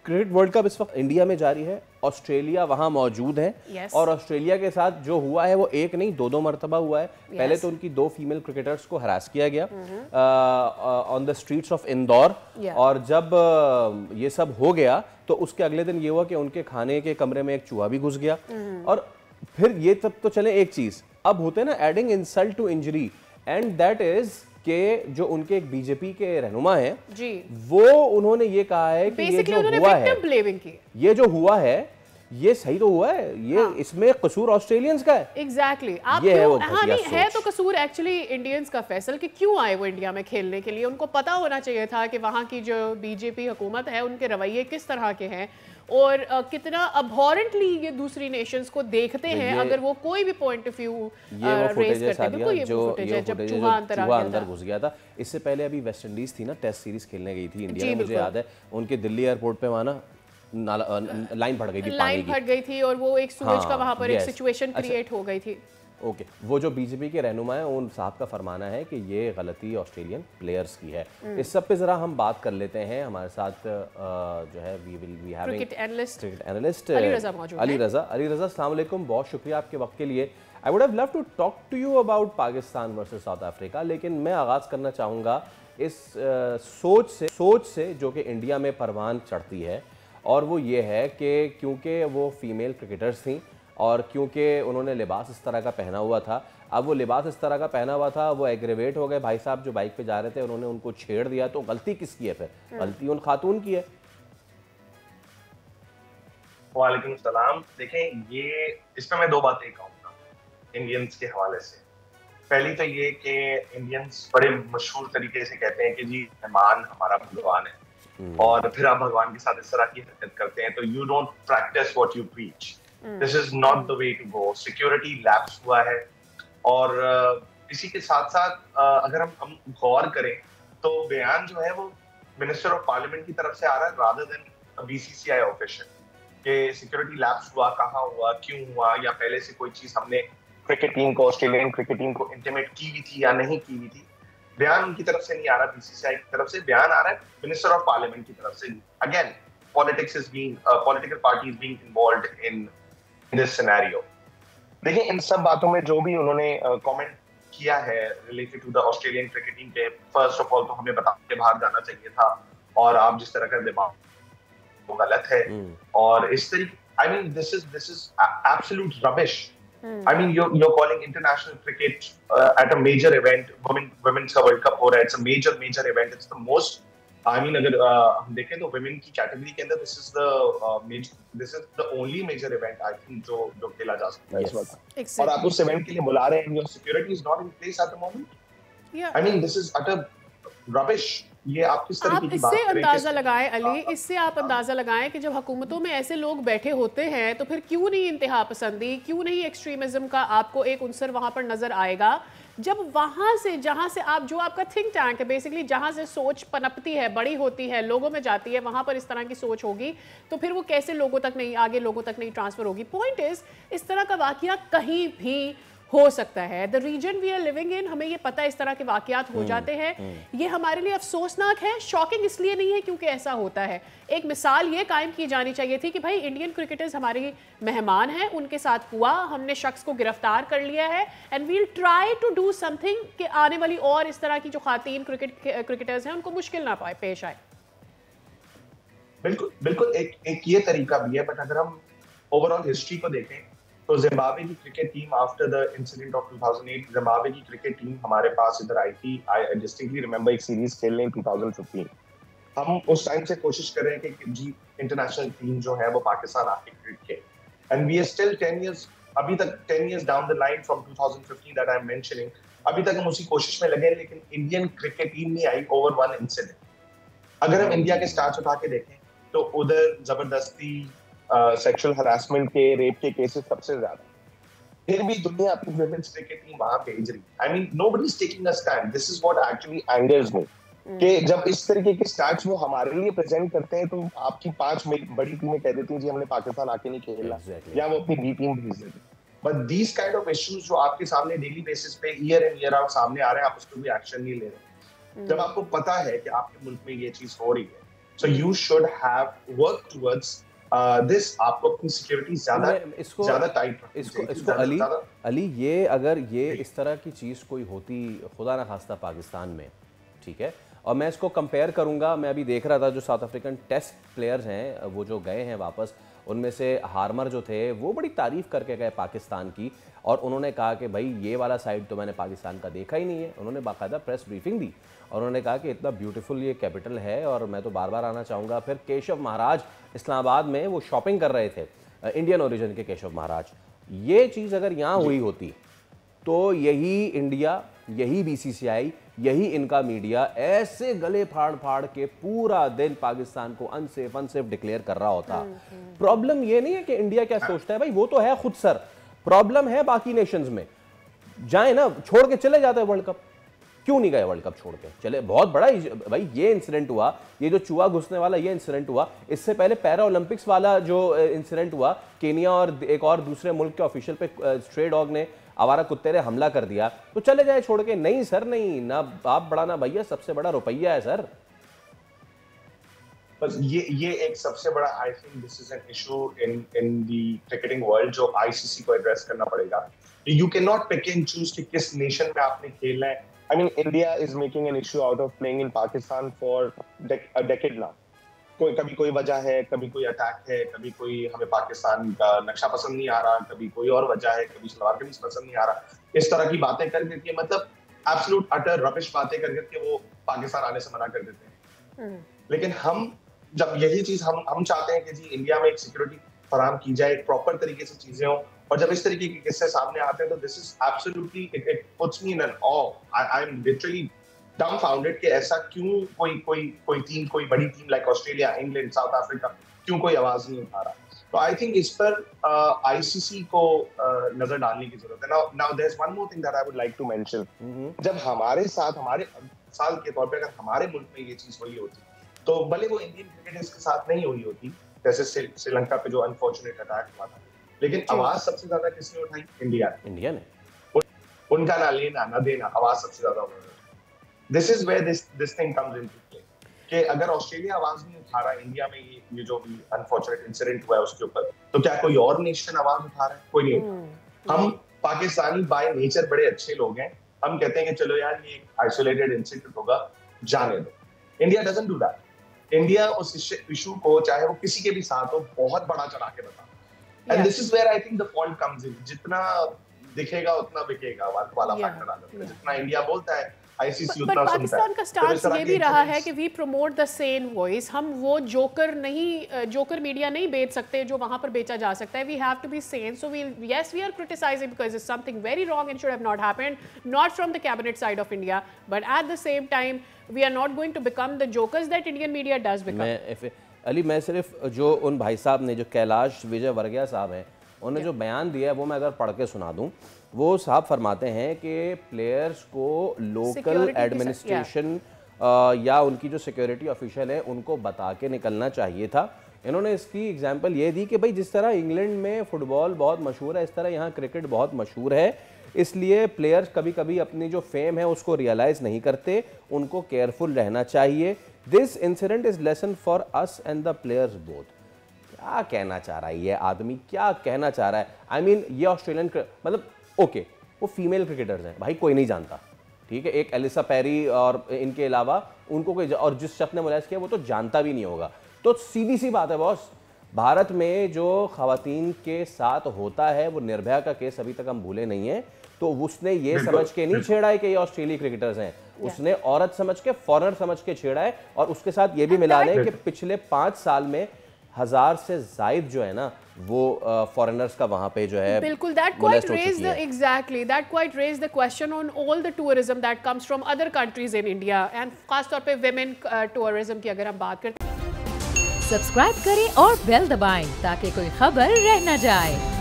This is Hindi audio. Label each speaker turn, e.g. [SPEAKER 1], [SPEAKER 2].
[SPEAKER 1] क्रिकेट वर्ल्ड कप इस वक्त इंडिया में जारी है, ऑस्ट्रेलिया वहां मौजूद है।
[SPEAKER 2] Yes.
[SPEAKER 1] और ऑस्ट्रेलिया के साथ जो हुआ है वो एक नहीं दो मरतबा हुआ है। पहले तो उनकी 2 फीमेल क्रिकेटर्स को हरास किया गया on the streets of Indore, और जब ये सब हो गया तो उसके अगले दिन ये हुआ कि उनके खाने के कमरे में एक चूहा भी घुस गया। और फिर ये तब तो चले एक चीज, अब होते हैं ना adding insult to injury, and that is के जो उनके एक बीजेपी के रहनुमा हैं
[SPEAKER 2] जी,
[SPEAKER 1] वो उन्होंने ये कहा है कि ये जो हुआ है, ये जो हुआ है ये सही तो हुआ है, ये इसमें कसूर ऑस्ट्रेलियंस का है।
[SPEAKER 2] एग्जैक्टली आप क्यों, हाँ नहीं है तो कसूर एक्चुअली इंडियंस का। फैसल कि क्यों आए वो इंडिया में खेलने के लिए, उनको पता होना चाहिए था कि वहाँ की जो बीजेपी हुकूमत है उनके रवैये किस तरह के हैं और कितना अबहॉरेंटली ये दूसरी नेशंस को देखते हैं अगर वो कोई भी पॉइंट ऑफ व्यू रेज करते हैं। बिल्कुल ये फुटेज है जब चूहा अंदर
[SPEAKER 1] घुस गया था। इससे पहले अभी वेस्ट इंडीज थी ना, टेस्ट सीरीज खेलने गई थी इंडिया में, मुझे याद है उनके दिल्ली एयरपोर्ट पे वहां ना लाइन फट गई थी,
[SPEAKER 2] लाइन फट गई थी और वो एक सूरज का वहां पर एक सिचुएशन क्रिएट हो गई थी।
[SPEAKER 1] ओके, वो जो बीजेपी के रहनुमा है उन साहब का फरमाना है कि ये गलती ऑस्ट्रेलियन प्लेयर्स की है। इस सब पे जरा हम बात कर लेते हैं। हमारे साथ जो है we will be having cricket analyst Ali Raza. अस्सलाम वालेकुम, बहुत शुक्रिया आपके वक्त के लिए। I would have love to talk to you about Pakistan versus South Africa, लेकिन मैं आगाज़ करना चाहूँगा इस सोच से जो कि इंडिया में परवान चढ़ती है, और वो ये है कि क्योंकि वो फीमेल क्रिकेटर्स थीं और क्योंकि उन्होंने लिबास इस तरह का पहना हुआ था, अब वो लिबास इस तरह का पहना हुआ था, वो एग्रेवेट हो गए। भाई साहब जो बाइक पे जा रहे थे उन्होंने उनको छेड़ दिया, तो गलती किसकी है? फिर गलती उन खातून की है।
[SPEAKER 3] वालेकुम सलाम। देखें, ये इसमें मैं 2 बातें कहूँगा इंडियंस के हवाले से। पहली तो ये कि इंडियंस बड़े मशहूर तरीके से कहते हैं कि जी मेहमान हमारा भगवान है, और फिर आप भगवान के साथ इस तरह की हरकत करते हैं तो you don't practice what you preach. This is not the way to go. Security lapse हुआ है, और इसी के साथ साथ अगर हम गौर करें तो बयान जो है वो मिनिस्टर ऑफ पार्लियामेंट की तरफ से आ रहा है रादर देन बीसीसीआई ऑफिशियल, कि सिक्योरिटी लैप्स हुआ, कहाँ हुआ, क्यों हुआ, या पहले से कोई चीज हमने क्रिकेट टीम को, ऑस्ट्रेलियन क्रिकेट टीम को इंटिमेट की हुई थी या नहीं की हुई थी। बयान उनकी तरफ से नहीं आ रहा, बीसीसीआई की तरफ से बयान आ रहा है मिनिस्टर ऑफ पार्लियामेंट की तरफ से। Again politics is being, political parties being involved in this scenario. देखिए, इन सब बातों में जो भी उन्होंने कमेंट किया है related to the Australian cricket team के, फर्स्ट ऑफ ऑल तो हमें बता के बाहर जाना चाहिए था, और आप जिस तरह का दिमाग वो गलत है, और इस तरीके I mean this is absolute rubbish. I mean, you're calling international cricket at a major event. Women's World Cup हो रहा है. It's a major event. It's the most. I mean, अगर हम देखें तो women की कैटेगरी के अंदर this is the only major event I think जो खेला जा सकता है इस वक्त. और आप उस event के लिए बुला रहे हैं, and your security is not in place at the moment.
[SPEAKER 2] Yeah.
[SPEAKER 3] I mean, this is utter rubbish. ये आप किस तरीके की बात
[SPEAKER 2] इससे अंदाजा लगाएं अली, इससे आप अंदाजा लगाएं कि जब हुकूमतों में ऐसे लोग बैठे होते हैं तो फिर क्यों नहीं इंतहा पसंदी, क्यों नहीं एक्सट्रीमिज्म का आपको एक उनसर वहां पर नजर आएगा, जब वहां से जहां से आप जो आपका थिंक टैंक है बेसिकली, जहां से सोच पनपती है, बड़ी होती है, लोगों में जाती है, वहां पर इस तरह की सोच होगी तो फिर वो कैसे लोगों तक नहीं, आगे लोगों तक नहीं ट्रांसफर होगी। पॉइंट इज, इस तरह का वाकया कहीं भी हो सकता है। The reason we are living in, हमें ये पता है इस तरह के वाकयात हो जाते हैं। ये हमारे लिए अफसोसनाक है, शॉकिंग इसलिए नहीं है क्योंकि ऐसा होता है। एक मिसाल ये कायम की जानी चाहिए थी कि भाई इंडियन क्रिकेटर्स हमारे मेहमान हैं, उनके साथ हुआ, हमने शख्स को गिरफ्तार कर लिया है, and we'll try to do something कि आने वाली और इस तरह की जो खातीन क्रिकेटर्स हैं उनको मुश्किल ना पाए पेश आए।
[SPEAKER 3] बिल्कुल एक ये तरीका भी है, बट अगर हम ओवरऑल हिस्ट्री को देखें तो जिम्बाब्वे की cricket team after the incident of 2008, Zimbabwe की क्रिकेट टीम हमारे पास इधर आई थी। आई डिस्टिंक्टली रिमेंबर एक सीरीज खेलने 2015। हम उस टाइम से कोशिश कर रहे हैं कि जी इंटरनेशनल टीम जो है वो पाकिस्तान आके क्रिकेट के, and we are still 10 years, अभी तक 10 years down the line from 2015 that I am mentioning, अभी तक हम उसी कोशिश में लगे, लेकिन इंडियन क्रिकेट टीम नहीं आई ओवर वन इंसिडेंट। अगर हम इंडिया के स्टार्स उठा के देखें तो उधर जबरदस्ती, सेक्सुअल हरासमेंट के, रेप के केसेस सबसे ज्यादा, फिर भी दुनिया अपनी वुमेन्स क्रिकेट टीम वहां भेज रही। I mean nobody is taking a stand. This is what actually angers me, कि जब इस तरीके के स्टैट्स वो हमारे लिए प्रेजेंट करते हैं तो आपकी 5 बड़ी टीमें कह देती हैं जी हमने पाकिस्तान आके नहीं खेला, या वो अपनी बी टीम भेज देते हैं। But these kind of issues जो आपके सामने डेली बेसिस पे ईयर इन ईयर आउट सामने आ रहे हैं, आप उस पर भी एक्शन नहीं ले रहे। जब आपको पता है कि आपके मुल्क में ये चीज हो रही है, So you should have worked towards this. आपको अपनी सिक्योरिटी ज़्यादा टाइट
[SPEAKER 1] इसको अली ये अगर ये इस तरह की चीज़ कोई होती खुदा ना खास्ता पाकिस्तान में, ठीक है, और मैं इसको कंपेयर करूंगा, मैं अभी देख रहा था जो साउथ अफ्रीकन टेस्ट प्लेयर्स हैं वो जो गए हैं वापस, उनमें से हार्मर जो थे वो बड़ी तारीफ़ करके गए पाकिस्तान की, और उन्होंने कहा कि भाई ये वाला साइड तो मैंने पाकिस्तान का देखा ही नहीं है। उन्होंने बाकायदा प्रेस ब्रीफिंग दी और उन्होंने कहा कि इतना ब्यूटीफुल ये कैपिटल है और मैं तो बार बार आना चाहूँगा। फिर केशव महाराज इस्लामाबाद में वो शॉपिंग कर रहे थे, इंडियन ओरिजिन के केशव महाराज। ये चीज़ अगर यहाँ हुई होती तो यही इंडिया, यही BCCI, यही इनका मीडिया ऐसे गले फाड़ फाड़ के पूरा दिन पाकिस्तान को अनसेफ डिक्लेयर कर रहा होता। प्रॉब्लम ये नहीं है कि इंडिया क्या सोचता है, भाई वो तो है खुद सर, प्रॉब्लम है बाकी नेशंस में। जाए ना, छोड़ के चले जाते हैं वर्ल्ड कप, क्यों नहीं गए वर्ल्ड कप छोड़ के चले? बहुत बड़ा भाई ये इंसिडेंट हुआ, ये जो चूहा घुसने वाला ये इंसिडेंट हुआ, इससे पहले पैरा ओलंपिक्स वाला जो इंसिडेंट हुआ, केनिया और एक और दूसरे मुल्क के ऑफिशियल पे स्ट्रे डॉग ने, आवारा कुत्ते ने हमला कर दिया, तो चले जाए छोड़ के? नहीं सर, नहीं, ना बाप बड़ा ना भैया, सबसे बड़ा रुपया है सर।
[SPEAKER 3] बस ये एक सबसे बड़ा, I think this is an issue in the cricketing world जो ICC को एड्रेस करना पड़ेगा। You can not pick and choose कि किस नेशन में आपने खेलना है। I mean, India is making an issue out of playing in Pakistan for a decade now. कभी कोई वजह है, कभी कोई अटैक है, कभी कोई हमें पाकिस्तान का नक्शा पसंद नहीं आ रहा, कभी कोई और वजह है, कभी सलवार कमीज पसंद नहीं आ रहा। इस तरह की बातें कर करके, मतलब एब्सोल्यूट अटर रबिश बातें कर करके वो पाकिस्तान आने से मना कर देते हैं। लेकिन हम जब यही चीज हम चाहते हैं कि जी इंडिया में एक सिक्योरिटी फराहम की जाए, एक प्रॉपर तरीके से चीजें हो, और जब इस तरीके के किस्से सामने आते हैं तो this is absolutely, it puts me in an awe. I am literally dumbfounded कि ऐसा क्यों कोई टीम, कोई बड़ी team like Australia, England, South Africa, क्यों कोई आवाज नहीं उठा रहा। तो आई थिंक इस पर ICC को नजर डालने की जरूरत है। Now there is one more thing that I would like to mention. जब हमारे साथ, हमारे साल के तौर पे अगर हमारे मुल्क में ये चीज हुई होती, तो भले वो इंडियन क्रिकेटर्स के साथ नहीं हुई होती, जैसे श्रीलंका पे जो अनफॉर्चुनेट अटैक हुआ था, लेकिन आवाज सबसे ज्यादा किसने उठाई? इंडिया ने। उनका ना लेना ना देना, आवाज सबसे ज्यादा उन्होंने। This is where this thing comes into play कि अगर ऑस्ट्रेलिया आवाज नहीं उठा रहा इंडिया में ये जो भी अनफॉर्चुनेट इंसिडेंट हुआ है उसके ऊपर, तो क्या कोई और नेशन आवाज उठा रहा है? कोई नहीं उठा। हम पाकिस्तानी बाय नेचर बड़े अच्छे लोग हैं, हम कहते हैं कि चलो यार ये आइसोलेटेड इंसिडेंट होगा, जाने दो। India doesn't do that. India उस इशू को, चाहे वो किसी के भी साथ हो, बहुत बड़ा चढ़ा के बताता। And this is where I think the fault comes in. जितना दिखेगा उतना बिकेगा वाला फैक्टर आ जाता है। जितना इंडिया बोलता है ICC उतना सुनता है।
[SPEAKER 2] पाकिस्तान का स्टांस ये भी रहा है कि we promote the sane voice. हम वो जोकर मीडिया नहीं बेच सकते जो वहां पर बेचा जा सकता है। We have to be sane. So we are criticizing because it's something very wrong and should have not happened, not from the cabinet side of India, but at the same time we are not going to become the jokers that Indian media does become.
[SPEAKER 1] Ali, मैं सिर्फ जो उन भाई साहब ने, जो कैलाश विजय वर्गिया साहब हैं, उन्होंने जो बयान दिया है वो मैं अगर पढ़ के सुना दूं। वो साहब फरमाते हैं कि प्लेयर्स को लोकल एडमिनिस्ट्रेशन या उनकी जो सिक्योरिटी ऑफिशियल है उनको बता के निकलना चाहिए था। इन्होंने इसकी एग्जांपल ये दी कि भाई जिस तरह इंग्लैंड में फुटबॉल बहुत मशहूर है, इस तरह यहाँ क्रिकेट बहुत मशहूर है, इसलिए प्लेयर्स कभी कभी अपनी जो फेम है उसको रियलाइज़ नहीं करते, उनको केयरफुल रहना चाहिए। This incident is lesson for us and the players both. क्या कहना चाह रहा है ये आदमी, क्या कहना चाह रहा है? आई मीन ये ऑस्ट्रेलियन, मतलब ओके वो फीमेल क्रिकेटर्स हैं भाई, कोई नहीं जानता, ठीक है, एक एलिसा पेरी और इनके अलावा उनको कोई, और जिस शख्स ने मुलायज किया वो तो जानता भी नहीं होगा। तो सीधी सी बात है बॉस, भारत में जो खवातीन के साथ होता है, वो निर्भया का केस अभी तक हम भूले नहीं है, तो उसने ये समझ के नहीं छेड़ा है कि ये ऑस्ट्रेलियाई क्रिकेटर्स हैं, उसने औरत समझ के, फॉरेनर समझ के छेड़ा है। और उसके साथ ये भी मिला लें कि पिछले 5 साल में 1000 से जायद जो है ना वो फॉरेनर्स का वहां पे जो है,
[SPEAKER 2] बिल्कुल, that quite raised the, exactly, that quite raised the question on all the tourism that comes from other countries in India and खास तौर पे women tourism की अगर हम बात करते हैं।
[SPEAKER 4] सब्सक्राइब करें और बेल दबाएं ताकि कोई खबर रह न जाए।